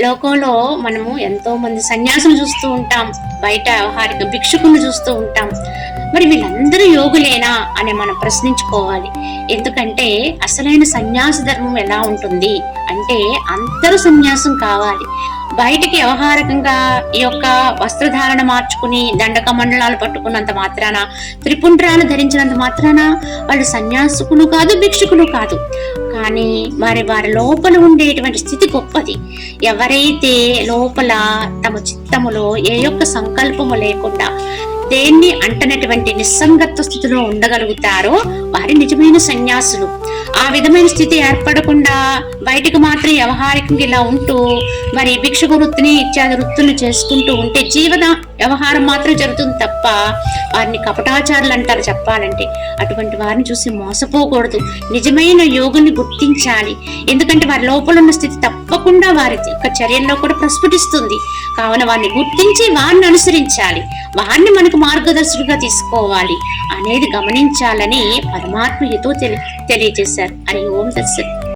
లోకంలో మనము ఎంతో మంది సన్యాసులు చూస్తూ ఉంటాం, బయట వ్యవహారిక భిక్షుకులను చూస్తూ ఉంటాం. మరి వీళ్ళందరూ యోగులేనా అని మనం ప్రశ్నించుకోవాలి. ఎందుకంటే అసలైన సన్యాస ధర్మం ఎలా ఉంటుంది అంటే అందరూ సన్యాసం కావాలి. బయటికి వ్యవహారికంగా ఈ యొక్క వస్త్రధారణ మార్చుకుని దండక మండలాలు పట్టుకున్నంత మాత్రాన, త్రిపుండ్రాలు ధరించినంత మాత్రాన వాళ్ళు సన్యాసుకులు కాదు, భిక్షుకులు కాదు. కానీ వారి లోపల ఉండేటువంటి స్థితి గొప్పది. ఎవరైతే లోపల తమ చిత్తములో ఏ యొక్క సంకల్పము లేకుండా దేన్ని అంటనటువంటి నిస్సంగత్వ స్థితిలో ఉండగలుగుతారో వారి నిజమైన సన్యాసులు. ఆ విధమైన స్థితి ఏర్పడకుండా బయటకు మాత్రం వ్యవహారికంగా ఇలా ఉంటూ మరి భిక్షుక వృత్తిని ఇత్యాది వృత్తులు చేసుకుంటూ ఉంటే జీవన వ్యవహారం మాత్రం జరుగుతుంది తప్ప వారిని కపటాచారులు అంటారు చెప్పాలంటే. అటువంటి వారిని చూసి మోసపోకూడదు. నిజమైన యోగుని గుర్తించాలి. ఎందుకంటే వారి లోపల ఉన్న స్థితి తప్పకుండా వారి యొక్క చర్యల్లో కూడా ప్రస్ఫుటిస్తుంది. కావున వారిని గుర్తించి వారిని అనుసరించాలి, వారిని మనకు మార్గదర్శకులుగా తీసుకోవాలి అనేది గమనించాలని పరమాత్మ హితో తెలియజేశారు. అని ఓం దర్శన్.